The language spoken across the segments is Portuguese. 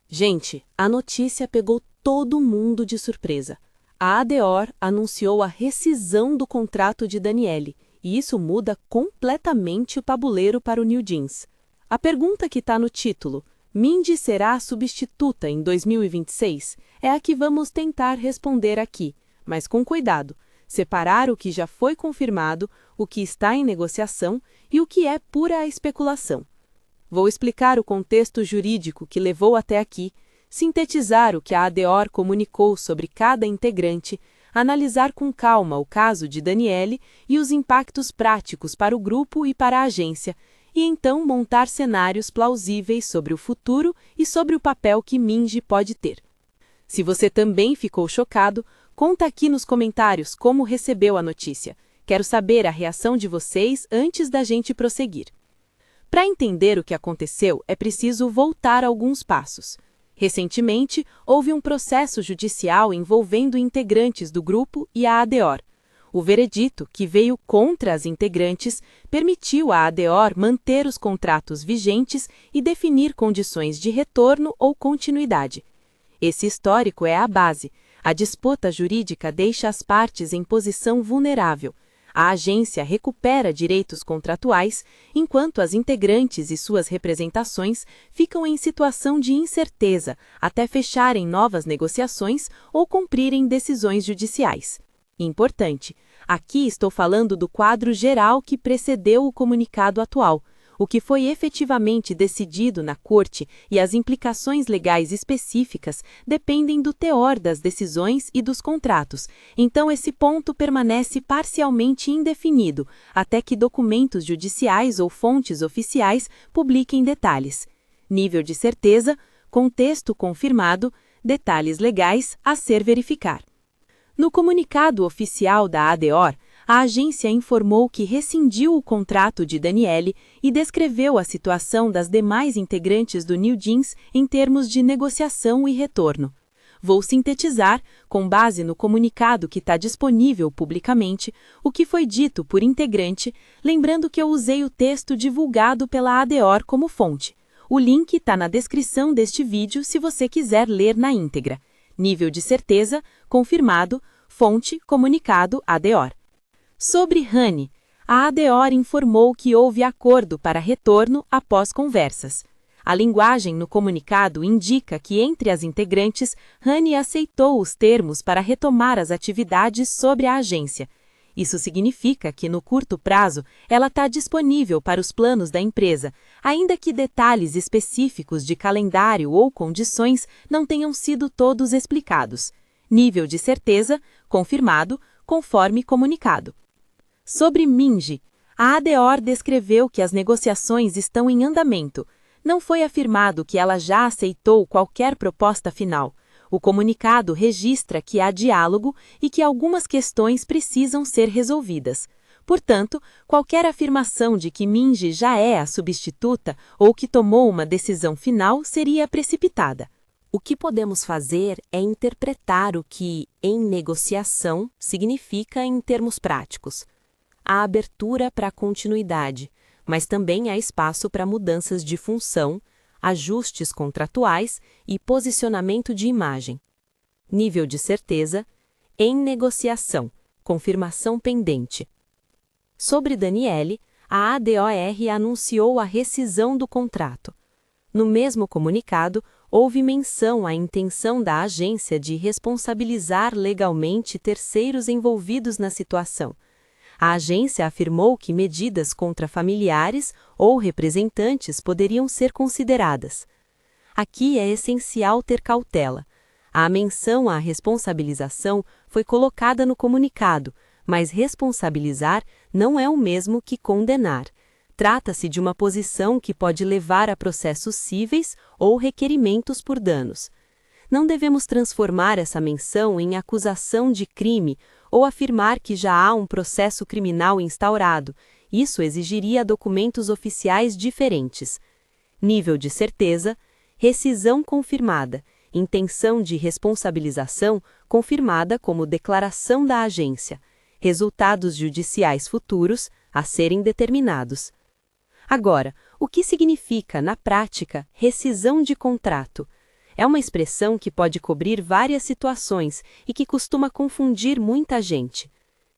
Gente, a notícia pegou todo mundo de surpresa. A ADEOR anunciou a rescisão do contrato de Daniele, e isso muda completamente o tabuleiro para o New Jeans. A pergunta que está no título, Mindy será a substituta em 2026, é a que vamos tentar responder aqui, mas com cuidado, separar o que já foi confirmado, o que está em negociação e o que é pura especulação. Vou explicar o contexto jurídico que levou até aqui, sintetizar o que a ADEOR comunicou sobre cada integrante, analisar com calma o caso de Daniele e os impactos práticos para o grupo e para a agência, e então montar cenários plausíveis sobre o futuro e sobre o papel que Mindy pode ter. Se você também ficou chocado, conta aqui nos comentários como recebeu a notícia. Quero saber a reação de vocês antes da gente prosseguir. Para entender o que aconteceu, é preciso voltar alguns passos. Recentemente, houve um processo judicial envolvendo integrantes do grupo e a ADEOR. O veredito, que veio contra as integrantes, permitiu à ADEOR manter os contratos vigentes e definir condições de retorno ou continuidade. Esse histórico é a base. A disputa jurídica deixa as partes em posição vulnerável. A agência recupera direitos contratuais, enquanto as integrantes e suas representações ficam em situação de incerteza até fecharem novas negociações ou cumprirem decisões judiciais. Importante, aqui estou falando do quadro geral que precedeu o comunicado atual, o que foi efetivamente decidido na Corte e as implicações legais específicas dependem do teor das decisões e dos contratos, então esse ponto permanece parcialmente indefinido, até que documentos judiciais ou fontes oficiais publiquem detalhes. Nível de certeza, contexto confirmado, detalhes legais a ser verificar. No comunicado oficial da ADEOR, a agência informou que rescindiu o contrato de Daniele e descreveu a situação das demais integrantes do New Jeans em termos de negociação e retorno. Vou sintetizar, com base no comunicado que está disponível publicamente, o que foi dito por integrante, lembrando que eu usei o texto divulgado pela ADEOR como fonte. O link está na descrição deste vídeo se você quiser ler na íntegra. Nível de certeza, confirmado, fonte, comunicado, ADEOR. Sobre Rani, a ADEOR informou que houve acordo para retorno após conversas. A linguagem no comunicado indica que entre as integrantes, Rani aceitou os termos para retomar as atividades sobre a agência. Isso significa que, no curto prazo, ela está disponível para os planos da empresa, ainda que detalhes específicos de calendário ou condições não tenham sido todos explicados. Nível de certeza, confirmado, conforme comunicado. Sobre Mindy, a ADEOR descreveu que as negociações estão em andamento. Não foi afirmado que ela já aceitou qualquer proposta final. O comunicado registra que há diálogo e que algumas questões precisam ser resolvidas. Portanto, qualquer afirmação de que Mindy já é a substituta ou que tomou uma decisão final seria precipitada. O que podemos fazer é interpretar o que em negociação significa em termos práticos. Há abertura para continuidade, mas também há espaço para mudanças de função, ajustes contratuais e posicionamento de imagem. Nível de certeza, em negociação, confirmação pendente. Sobre Daniele, a ADOR anunciou a rescisão do contrato. No mesmo comunicado, houve menção à intenção da agência de responsabilizar legalmente terceiros envolvidos na situação. A agência afirmou que medidas contra familiares ou representantes poderiam ser consideradas. Aqui é essencial ter cautela. A menção à responsabilização foi colocada no comunicado, mas responsabilizar não é o mesmo que condenar. Trata-se de uma posição que pode levar a processos cíveis ou requerimentos por danos. Não devemos transformar essa menção em acusação de crime ou afirmar que já há um processo criminal instaurado. Isso exigiria documentos oficiais diferentes. Nível de certeza, rescisão confirmada, intenção de responsabilização confirmada como declaração da agência, resultados judiciais futuros a serem determinados. Agora, o que significa, na prática, rescisão de contrato? É uma expressão que pode cobrir várias situações e que costuma confundir muita gente.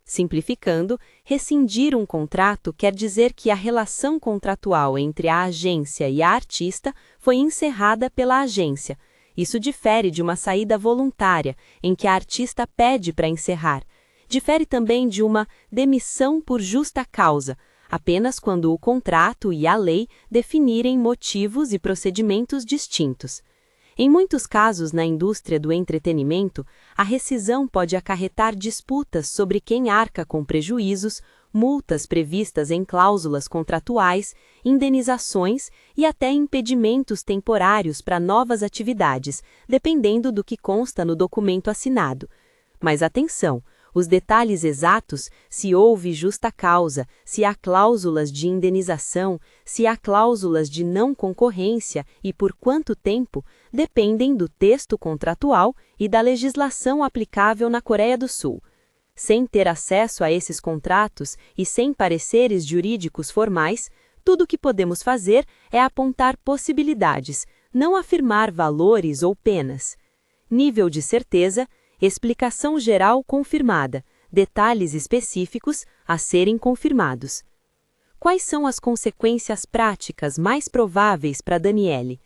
Simplificando, rescindir um contrato quer dizer que a relação contratual entre a agência e a artista foi encerrada pela agência. Isso difere de uma saída voluntária, em que a artista pede para encerrar. Difere também de uma demissão por justa causa, apenas quando o contrato e a lei definirem motivos e procedimentos distintos. Em muitos casos na indústria do entretenimento, a rescisão pode acarretar disputas sobre quem arca com prejuízos, multas previstas em cláusulas contratuais, indenizações e até impedimentos temporários para novas atividades, dependendo do que consta no documento assinado. Mas atenção! Os detalhes exatos, se houve justa causa, se há cláusulas de indenização, se há cláusulas de não concorrência e por quanto tempo, dependem do texto contratual e da legislação aplicável na Coreia do Sul. Sem ter acesso a esses contratos e sem pareceres jurídicos formais, tudo o que podemos fazer é apontar possibilidades, não afirmar valores ou penas. Nível de certeza: explicação geral confirmada, detalhes específicos a serem confirmados. Quais são as consequências práticas mais prováveis para Daniele?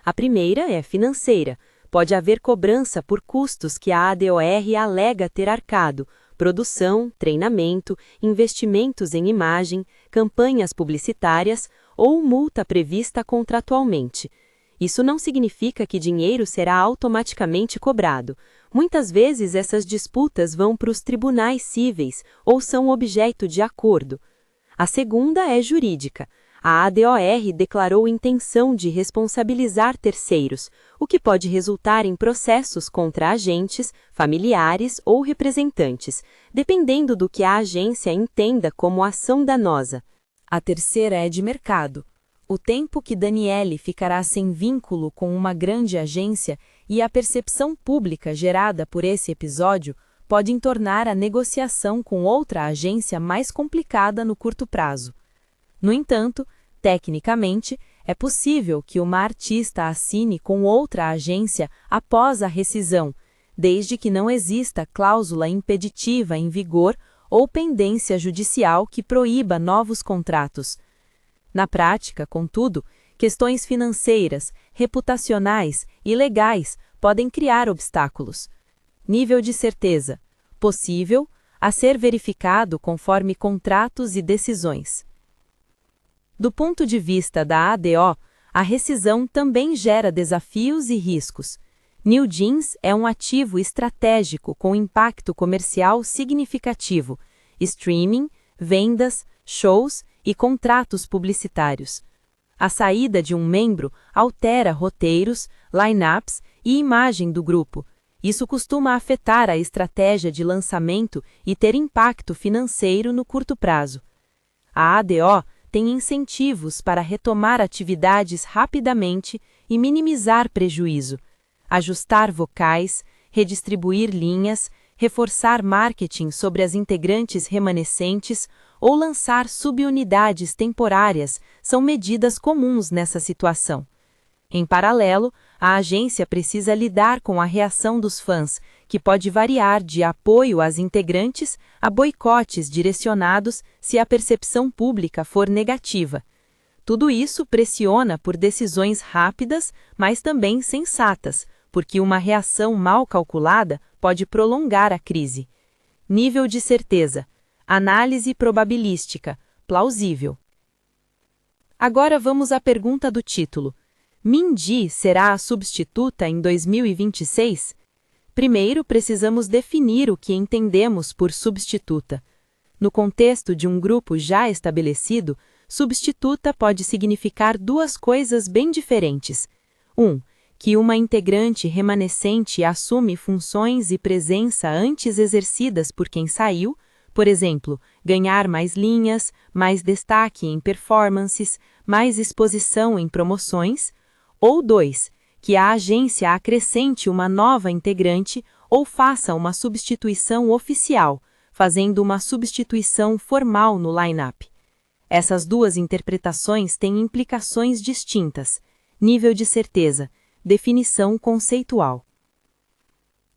A primeira é financeira. Pode haver cobrança por custos que a ADOR alega ter arcado, produção, treinamento, investimentos em imagem, campanhas publicitárias ou multa prevista contratualmente. Isso não significa que dinheiro será automaticamente cobrado. Muitas vezes essas disputas vão para os tribunais cíveis ou são objeto de acordo. A segunda é jurídica. A ADOR declarou intenção de responsabilizar terceiros, o que pode resultar em processos contra agentes, familiares ou representantes, dependendo do que a agência entenda como ação danosa. A terceira é de mercado. O tempo que Daniele ficará sem vínculo com uma grande agência e a percepção pública gerada por esse episódio podem tornar a negociação com outra agência mais complicada no curto prazo. No entanto, tecnicamente, é possível que uma artista assine com outra agência após a rescisão, desde que não exista cláusula impeditiva em vigor ou pendência judicial que proíba novos contratos. Na prática, contudo, questões financeiras, reputacionais e legais podem criar obstáculos. Nível de certeza: possível, a ser verificado conforme contratos e decisões. Do ponto de vista da ADO, a rescisão também gera desafios e riscos. New Jeans é um ativo estratégico com impacto comercial significativo, streaming, vendas, shows e contratos publicitários. A saída de um membro altera roteiros, line-ups e imagem do grupo. Isso costuma afetar a estratégia de lançamento e ter impacto financeiro no curto prazo. A ADO tem incentivos para retomar atividades rapidamente e minimizar prejuízo, ajustar vocais, redistribuir linhas, reforçar marketing sobre as integrantes remanescentes ou lançar subunidades temporárias são medidas comuns nessa situação. Em paralelo, a agência precisa lidar com a reação dos fãs, que pode variar de apoio às integrantes a boicotes direcionados se a percepção pública for negativa. Tudo isso pressiona por decisões rápidas, mas também sensatas, porque uma reação mal calculada pode prolongar a crise. Nível de certeza: análise probabilística, plausível. Agora vamos à pergunta do título. Mindy será a substituta em 2026? Primeiro, precisamos definir o que entendemos por substituta. No contexto de um grupo já estabelecido, substituta pode significar duas coisas bem diferentes. 1. Que uma integrante remanescente assume funções e presença antes exercidas por quem saiu, por exemplo, ganhar mais linhas, mais destaque em performances, mais exposição em promoções. Ou 2, que a agência acrescente uma nova integrante ou faça uma substituição oficial, fazendo uma substituição formal no line-up. Essas duas interpretações têm implicações distintas. Nível de certeza: Definição conceitual.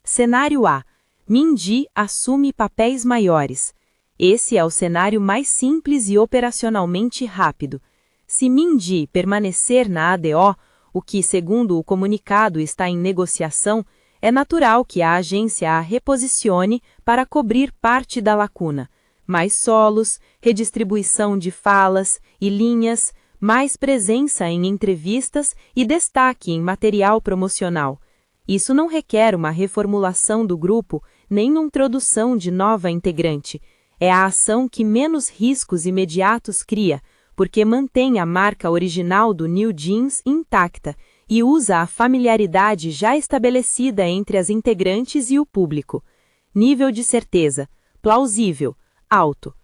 Cenário A. Minji assume papéis maiores. Esse é o cenário mais simples e operacionalmente rápido. Se Minji permanecer na ADO, o que, segundo o comunicado, está em negociação, é natural que a agência a reposicione para cobrir parte da lacuna. Mais solos, redistribuição de falas e linhas, mais presença em entrevistas e destaque em material promocional. Isso não requer uma reformulação do grupo, nem uma introdução de nova integrante. É a ação que menos riscos imediatos cria, porque mantém a marca original do New Jeans intacta e usa a familiaridade já estabelecida entre as integrantes e o público. Nível de certeza: plausível, alto.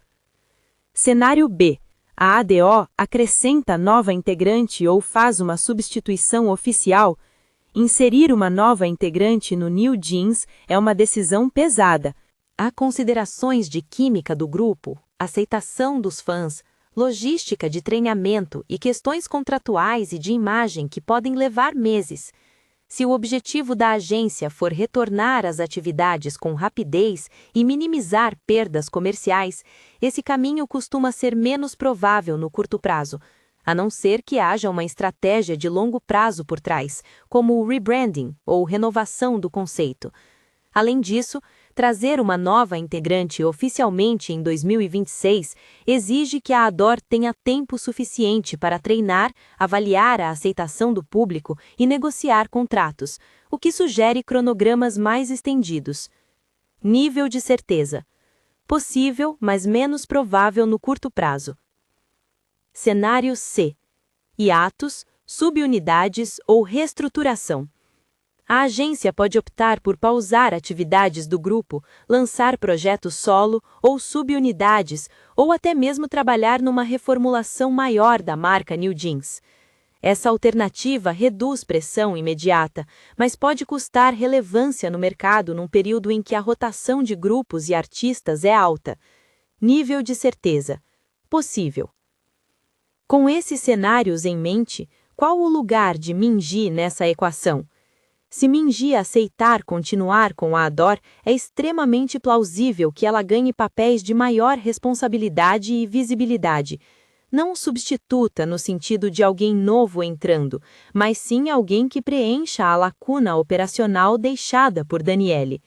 Cenário B. A ADO acrescenta nova integrante ou faz uma substituição oficial. Inserir uma nova integrante no New Jeans é uma decisão pesada. Há considerações de química do grupo, aceitação dos fãs, logística de treinamento e questões contratuais e de imagem que podem levar meses. Se o objetivo da agência for retornar às atividades com rapidez e minimizar perdas comerciais, esse caminho costuma ser menos provável no curto prazo, a não ser que haja uma estratégia de longo prazo por trás, como o rebranding ou renovação do conceito. Além disso, trazer uma nova integrante oficialmente em 2026 exige que a ADOR tenha tempo suficiente para treinar, avaliar a aceitação do público e negociar contratos, o que sugere cronogramas mais estendidos. Nível de certeza: possível, mas menos provável no curto prazo. Cenário C. Hiatos, subunidades ou reestruturação. A agência pode optar por pausar atividades do grupo, lançar projetos solo ou subunidades, ou até mesmo trabalhar numa reformulação maior da marca New Jeans. Essa alternativa reduz pressão imediata, mas pode custar relevância no mercado num período em que a rotação de grupos e artistas é alta. Nível de certeza: possível. Com esses cenários em mente, qual o lugar de Minji nessa equação? Se Minji aceitar continuar com a ADOR, é extremamente plausível que ela ganhe papéis de maior responsabilidade e visibilidade. Não substituta no sentido de alguém novo entrando, mas sim alguém que preencha a lacuna operacional deixada por Daniele.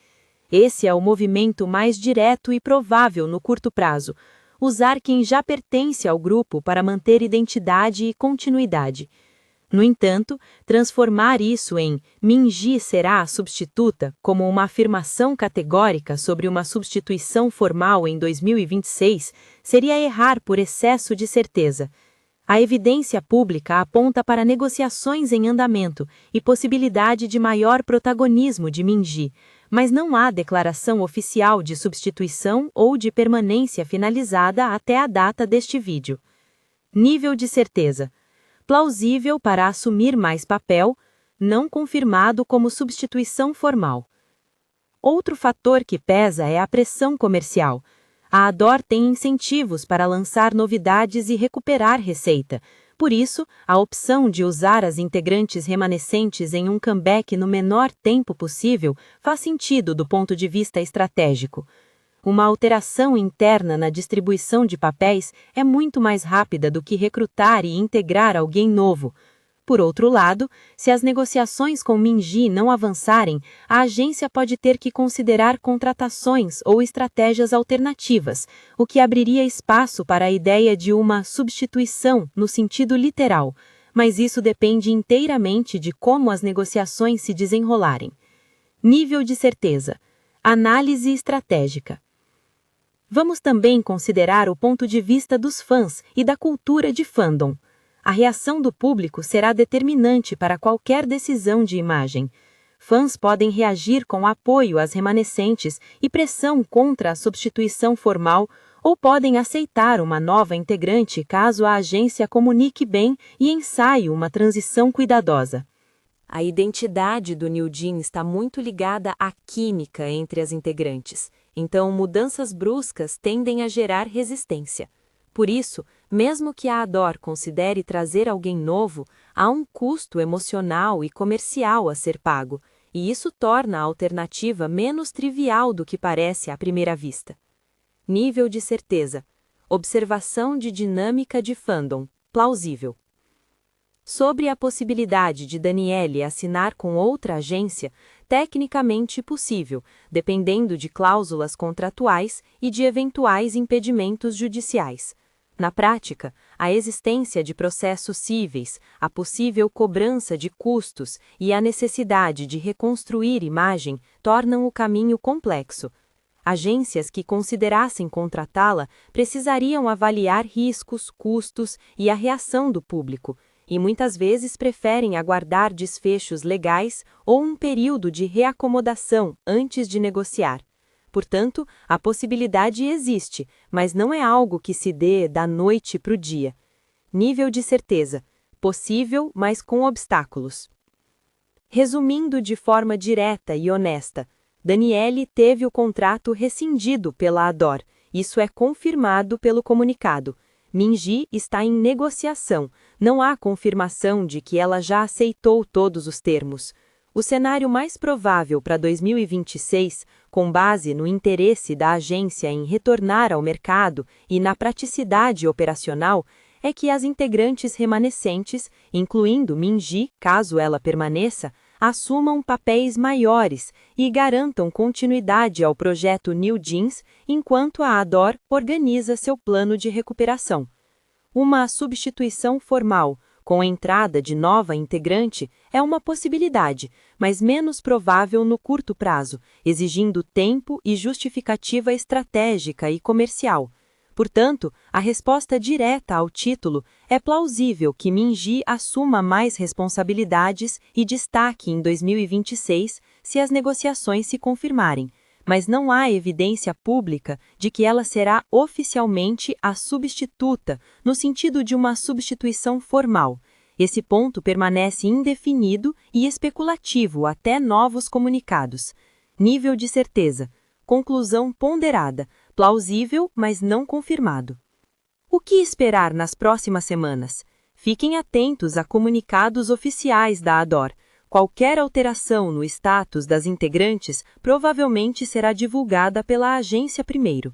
Esse é o movimento mais direto e provável no curto prazo: usar quem já pertence ao grupo para manter identidade e continuidade. No entanto, transformar isso em Minji será a substituta como uma afirmação categórica sobre uma substituição formal em 2026 seria errar por excesso de certeza. A evidência pública aponta para negociações em andamento e possibilidade de maior protagonismo de Minji, mas não há declaração oficial de substituição ou de permanência finalizada até a data deste vídeo. Nível de certeza: plausível para assumir mais papel, não confirmado como substituição formal. Outro fator que pesa é a pressão comercial. A ADOR tem incentivos para lançar novidades e recuperar receita. Por isso, a opção de usar as integrantes remanescentes em um comeback no menor tempo possível faz sentido do ponto de vista estratégico. Uma alteração interna na distribuição de papéis é muito mais rápida do que recrutar e integrar alguém novo. Por outro lado, se as negociações com Minji não avançarem, a agência pode ter que considerar contratações ou estratégias alternativas, o que abriria espaço para a ideia de uma substituição no sentido literal, mas isso depende inteiramente de como as negociações se desenrolarem. Nível de certeza: análise estratégica. Vamos também considerar o ponto de vista dos fãs e da cultura de fandom. A reação do público será determinante para qualquer decisão de imagem. Fãs podem reagir com apoio às remanescentes e pressão contra a substituição formal, ou podem aceitar uma nova integrante caso a agência comunique bem e ensaie uma transição cuidadosa. A identidade do New Jeans está muito ligada à química entre as integrantes, então mudanças bruscas tendem a gerar resistência. Por isso, mesmo que a ADOR considere trazer alguém novo, há um custo emocional e comercial a ser pago, e isso torna a alternativa menos trivial do que parece à primeira vista. Nível de certeza. Observação de dinâmica de fandom. Plausível. Sobre a possibilidade de Daniele assinar com outra agência, tecnicamente possível, dependendo de cláusulas contratuais e de eventuais impedimentos judiciais. Na prática, a existência de processos cíveis, a possível cobrança de custos e a necessidade de reconstruir imagem tornam o caminho complexo. Agências que considerassem contratá-la precisariam avaliar riscos, custos e a reação do público, e muitas vezes preferem aguardar desfechos legais ou um período de reacomodação antes de negociar. Portanto, a possibilidade existe, mas não é algo que se dê da noite para o dia. Nível de certeza. Possível, mas com obstáculos. Resumindo de forma direta e honesta, Daniele teve o contrato rescindido pela Ador. Isso é confirmado pelo comunicado. Minji está em negociação. Não há confirmação de que ela já aceitou todos os termos. O cenário mais provável para 2026, com base no interesse da agência em retornar ao mercado e na praticidade operacional, é que as integrantes remanescentes, incluindo Minji, caso ela permaneça, assumam papéis maiores e garantam continuidade ao projeto New Jeans enquanto a Ador organiza seu plano de recuperação. Uma substituição formal, com a entrada de nova integrante, é uma possibilidade, mas menos provável no curto prazo, exigindo tempo e justificativa estratégica e comercial. Portanto, a resposta direta ao título é plausível que Minji assuma mais responsabilidades e destaque em 2026 se as negociações se confirmarem, mas não há evidência pública de que ela será oficialmente a substituta, no sentido de uma substituição formal. Esse ponto permanece indefinido e especulativo até novos comunicados. Nível de certeza. Conclusão ponderada, plausível, mas não confirmado. O que esperar nas próximas semanas? Fiquem atentos a comunicados oficiais da Ador. Qualquer alteração no status das integrantes provavelmente será divulgada pela agência primeiro.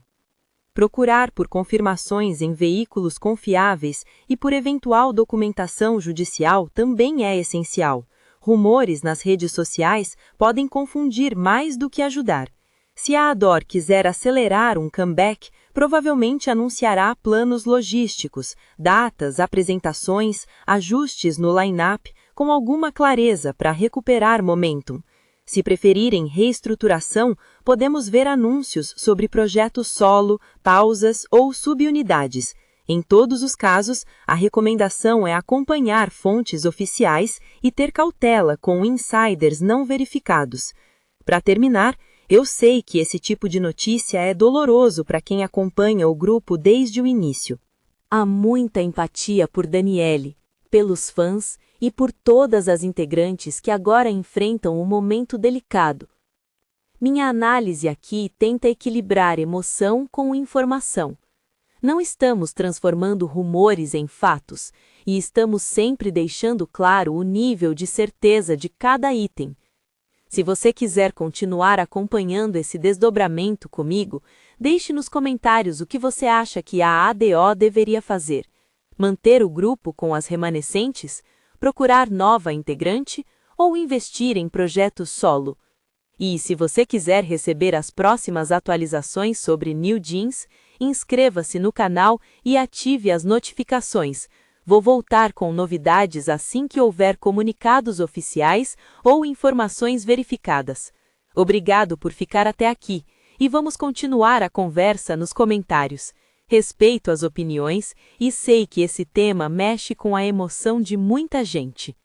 Procurar por confirmações em veículos confiáveis e por eventual documentação judicial também é essencial. Rumores nas redes sociais podem confundir mais do que ajudar. Se a Ador quiser acelerar um comeback, provavelmente anunciará planos logísticos, datas, apresentações, ajustes no line-up, com alguma clareza para recuperar momentum. Se preferirem reestruturação, podemos ver anúncios sobre projetos solo, pausas ou subunidades. Em todos os casos, a recomendação é acompanhar fontes oficiais e ter cautela com insiders não verificados. Para terminar, eu sei que esse tipo de notícia é doloroso para quem acompanha o grupo desde o início. Há muita empatia por Daniele, pelos fãs e por todas as integrantes que agora enfrentam um momento delicado. Minha análise aqui tenta equilibrar emoção com informação. Não estamos transformando rumores em fatos e estamos sempre deixando claro o nível de certeza de cada item. Se você quiser continuar acompanhando esse desdobramento comigo, deixe nos comentários o que você acha que a ADO deveria fazer. Manter o grupo com as remanescentes, procurar nova integrante ou investir em projetos solo. E se você quiser receber as próximas atualizações sobre New Jeans, inscreva-se no canal e ative as notificações. Vou voltar com novidades assim que houver comunicados oficiais ou informações verificadas. Obrigado por ficar até aqui e vamos continuar a conversa nos comentários. Respeito as opiniões e sei que esse tema mexe com a emoção de muita gente.